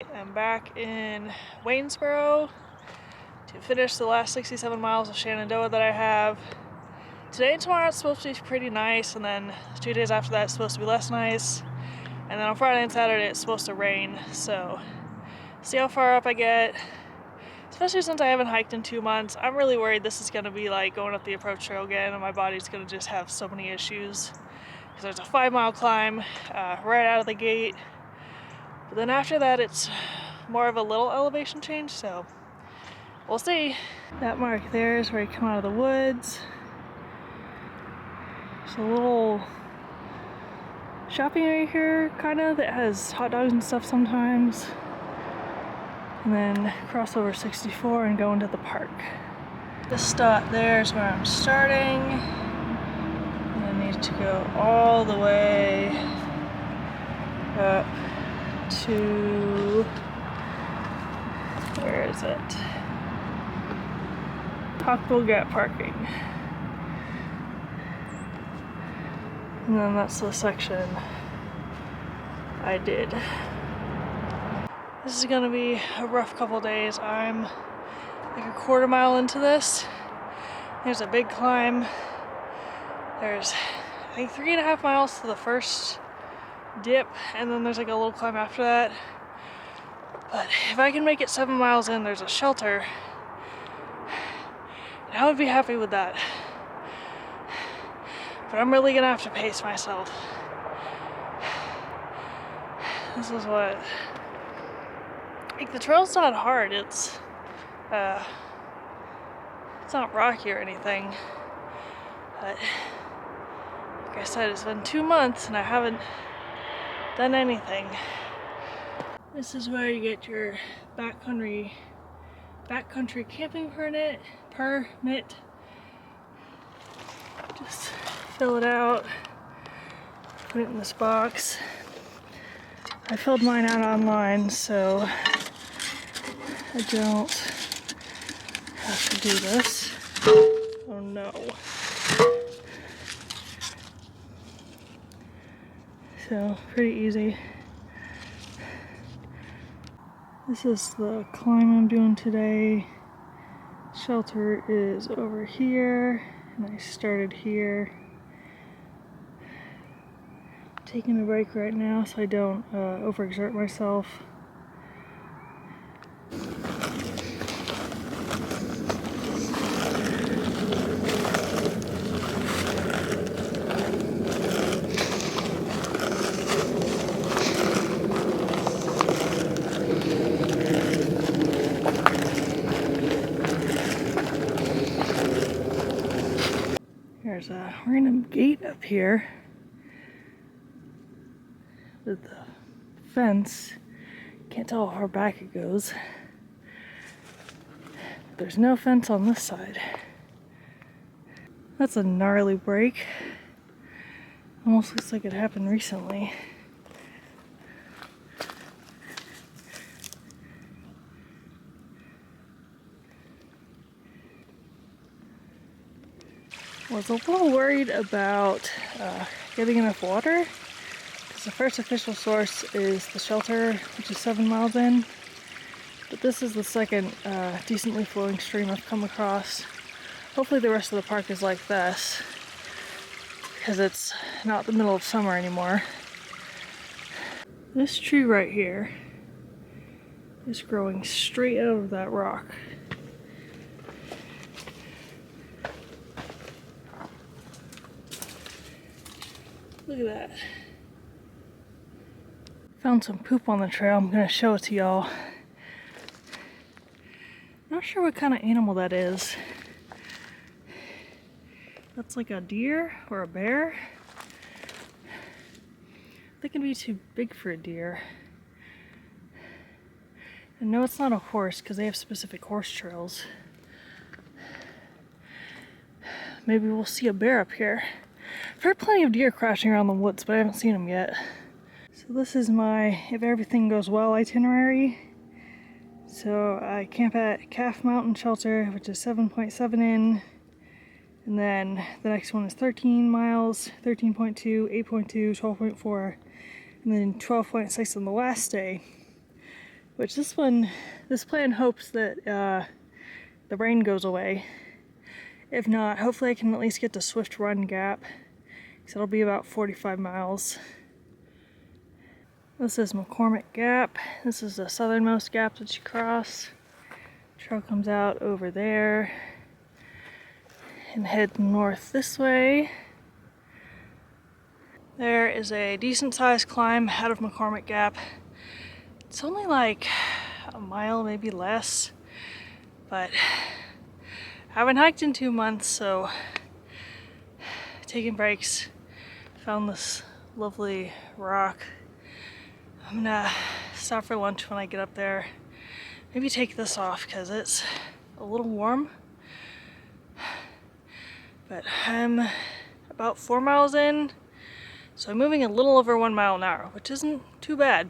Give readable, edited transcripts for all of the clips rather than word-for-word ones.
I'm back in Waynesboro to finish the last 67 miles of Shenandoah that I have. Today and tomorrow it's supposed to be pretty nice, and then 2 days after that it's supposed to be less nice. And then on Friday and Saturday it's supposed to rain, so see how far up I get. Especially since I haven't hiked in 2 months, I'm really worried this is going to be like going up the approach trail again and my body's going to just have so many issues. Because there's a 5-mile climb right out of the gate. But then after that it's more of a little elevation change, so we'll see. That mark there is where I come out of the woods. There's a little shopping area here, kind of, that has hot dogs and stuff sometimes. And then cross over 64 and go into the park. This dot there is where I'm starting. And I need to go all the way up to, where is it? McCormick Gap parking. And then that's the section I did. This is gonna be a rough couple days. I'm like a quarter mile into this. There's a big climb. There's, I think, 3.5 miles to the first dip, and then there's like a little climb after that. But if I can make it 7 miles in, there's a shelter. And I would be happy with that. But I'm really gonna have to pace myself. This is what, like, the trail's not hard. It's not rocky or anything. But like I said, it's been 2 months and I haven't done anything. This is where you get your backcountry camping permit. Just fill it out, put it in this box. I filled mine out online, so I don't have to do this. Oh no. So, pretty easy. This is the climb I'm doing today. Shelter is over here, and I started here. Taking a break right now so I don't overexert myself. There's a random gate up here with the fence. Can't tell how far back it goes. There's no fence on this side. That's a gnarly break. Almost looks like it happened recently. Was a little worried about getting enough water, because the first official source is the shelter, which is 7 miles in, but this is the second decently flowing stream I've come across. Hopefully the rest of the park is like this, because it's not the middle of summer anymore. This tree right here is growing straight out of that rock. Look at that. Found some poop on the trail. I'm gonna show it to y'all. Not sure what kind of animal that is. That's like a deer or a bear. They can be too big for a deer. And no, it's not a horse, because they have specific horse trails. Maybe we'll see a bear up here. I've heard plenty of deer crashing around the woods, but I haven't seen them yet. So this is my, if everything goes well, itinerary. So I camp at Calf Mountain Shelter, which is 7.7 in. And then the next one is 13 miles, 13.2, 8.2, 12.4, and then 12.6 on the last day. which this plan hopes that the rain goes away. If not, hopefully I can at least get to Swift Run Gap, because it'll be about 45 miles. This is McCormick Gap. This is the southernmost gap that you cross. Trail comes out over there and head north this way. There is a decent sized climb out of McCormick Gap. It's only like a mile, maybe less, but I haven't hiked in 2 months, so taking breaks. Found this lovely rock. I'm gonna stop for lunch when I get up there. Maybe take this off because it's a little warm. But I'm about 4 miles in, so I'm moving a little over 1 mile an hour, which isn't too bad.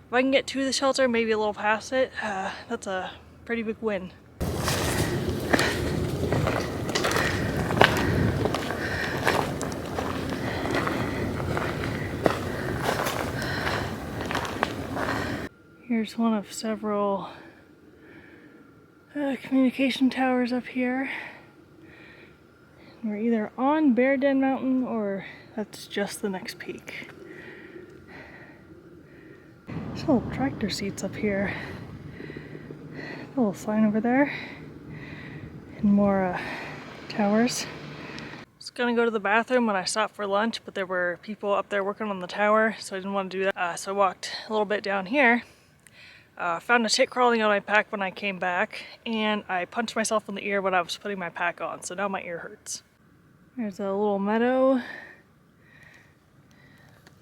If I can get to the shelter, maybe a little past it, that's a pretty big win. Here's one of several communication towers up here. We're either on Bear Den Mountain or that's just the next peak. There's little tractor seats up here. A little sign over there. And more towers. I was gonna go to the bathroom when I stopped for lunch, but there were people up there working on the tower, so I didn't want to do that. So I walked a little bit down here. Found a tick crawling on my pack when I came back, and I punched myself in the ear when I was putting my pack on, so now my ear hurts. There's a little meadow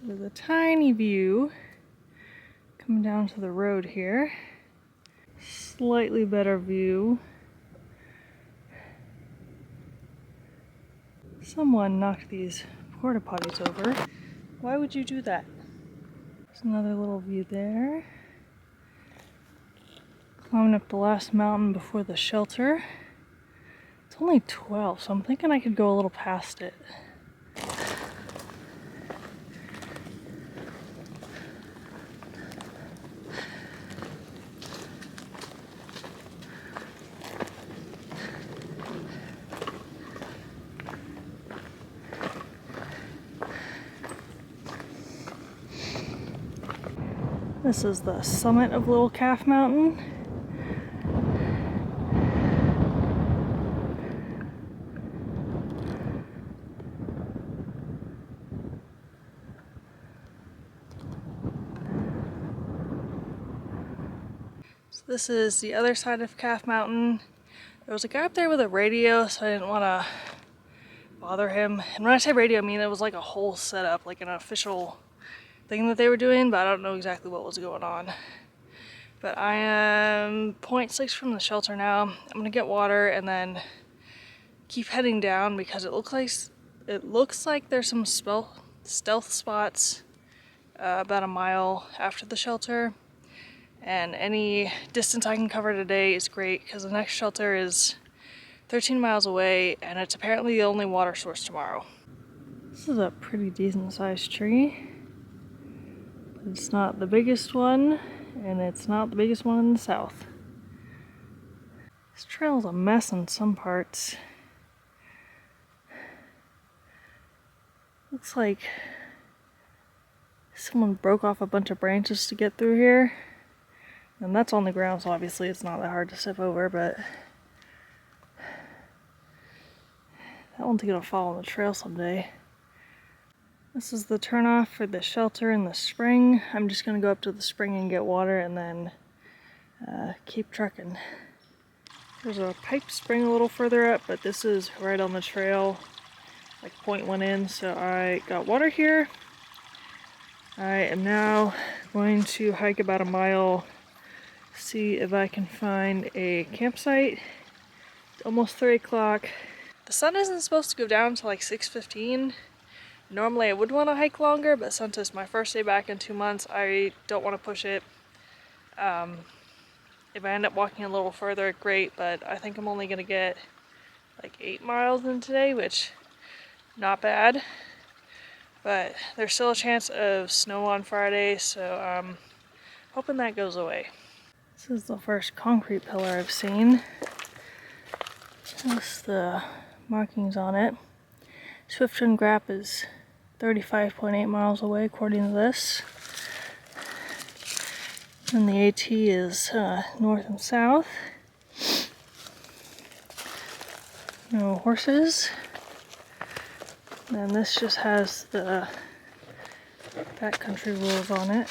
with a tiny view coming down to the road here. Slightly better view. Someone knocked these porta potties over. Why would you do that? There's another little view there. Climbing up the last mountain before the shelter. It's only 12, so I'm thinking I could go a little past it. This is the summit of Little Calf Mountain. So this is the other side of Calf Mountain. There was a guy up there with a radio, so I didn't want to bother him. And when I say radio, I mean it was like a whole setup, like an official thing that they were doing, but I don't know exactly what was going on. But I am 0.6 from the shelter now. I'm gonna get water and then keep heading down because it looks like there's some stealth spots about a mile after the shelter. And any distance I can cover today is great because the next shelter is 13 miles away and it's apparently the only water source tomorrow. This is a pretty decent sized tree. But it's not the biggest one and it's not the biggest one in the south. This trail's a mess in some parts. Looks like someone broke off a bunch of branches to get through here. And that's on the ground, so obviously it's not that hard to step over, but that one's gonna fall on the trail someday. This is the turnoff for the shelter in the spring. I'm just gonna go up to the spring and get water and then keep trucking. There's a pipe spring a little further up, but this is right on the trail, like 0.1 in, so I got water here. I am now going to hike about a mile, see if I can find a campsite. It's almost 3 o'clock. The sun isn't supposed to go down until like 6:15. Normally I would want to hike longer, but since it's my first day back in 2 months, I don't want to push it. If I end up walking a little further, great, but I think I'm only going to get like 8 miles in today, which not bad. But there's still a chance of snow on Friday, so hoping that goes away. This is the first concrete pillar I've seen. Just the markings on it. McCormick Gap is 35.8 miles away according to this. And the AT is north and south. No horses. And this just has the backcountry rules on it.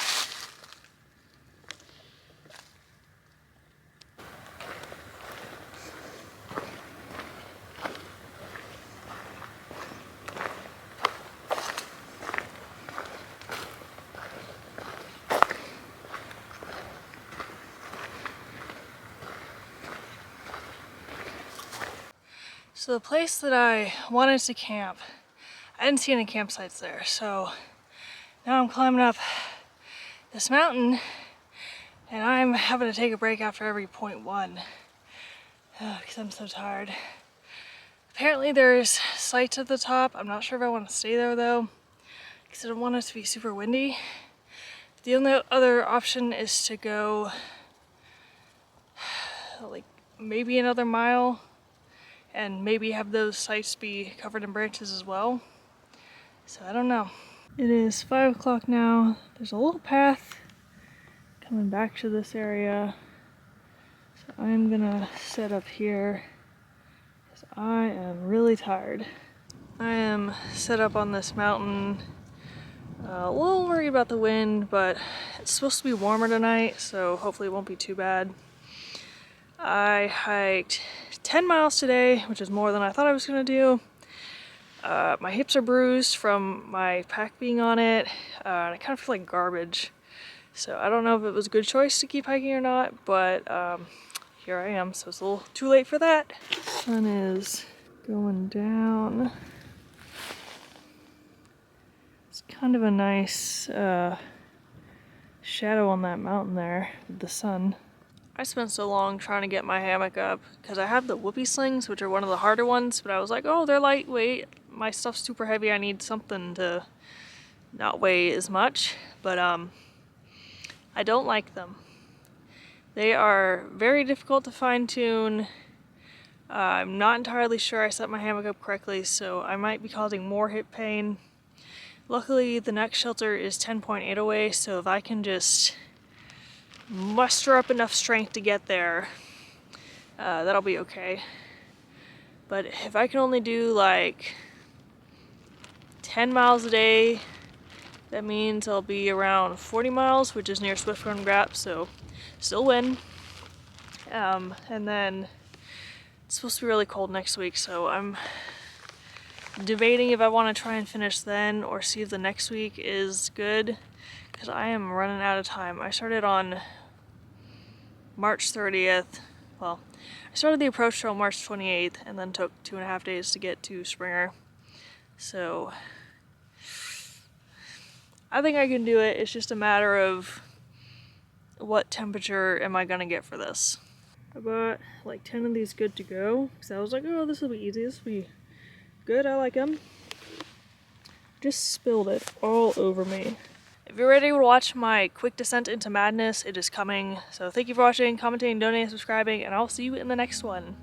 So the place that I wanted to camp, I didn't see any campsites there, so now I'm climbing up this mountain and I'm having to take a break after every 0.1 because I'm so tired. Apparently there's sites at the top. I'm not sure if I want to stay there though because I don't want it to be super windy. The only other option is to go like maybe another mile and maybe have those sites be covered in branches as well. So I don't know. It is 5 o'clock now. There's a little path coming back to this area. So I'm gonna set up here because I am really tired. I am set up on this mountain. A little worried about the wind, but it's supposed to be warmer tonight, so hopefully it won't be too bad. I hiked 10 miles today, which is more than I thought I was gonna do. My hips are bruised from my pack being on it, and I kind of feel like garbage. So I don't know if it was a good choice to keep hiking or not, but here I am, so it's a little too late for that. Sun is going down. It's kind of a nice shadow on that mountain there with the sun. I spent so long trying to get my hammock up because I have the whoopee slings, which are one of the harder ones, but I was like, oh, they're lightweight. My stuff's super heavy. I need something to not weigh as much, but I don't like them. They are very difficult to fine tune. I'm not entirely sure I set my hammock up correctly, so I might be causing more hip pain. Luckily, the next shelter is 10.8 away, so if I can just muster up enough strength to get there, that'll be okay. But if I can only do like 10 miles a day, that means I'll be around 40 miles, which is near McCormick Gap, so still win. And then it's supposed to be really cold next week, so I'm debating if I want to try and finish then or see if the next week is good, because I am running out of time. I started on March 30th. Well, I started the approach trail March 28th and then took 2.5 days to get to Springer. So I think I can do it. It's just a matter of what temperature am I gonna get for this. I bought like 10 of these good to go because I was like, oh, this will be easy. This will be good. I like them. Just spilled it all over me. If you're ready to watch my quick descent into madness, it is coming. So thank you for watching, commenting, donating, subscribing, and I'll see you in the next one.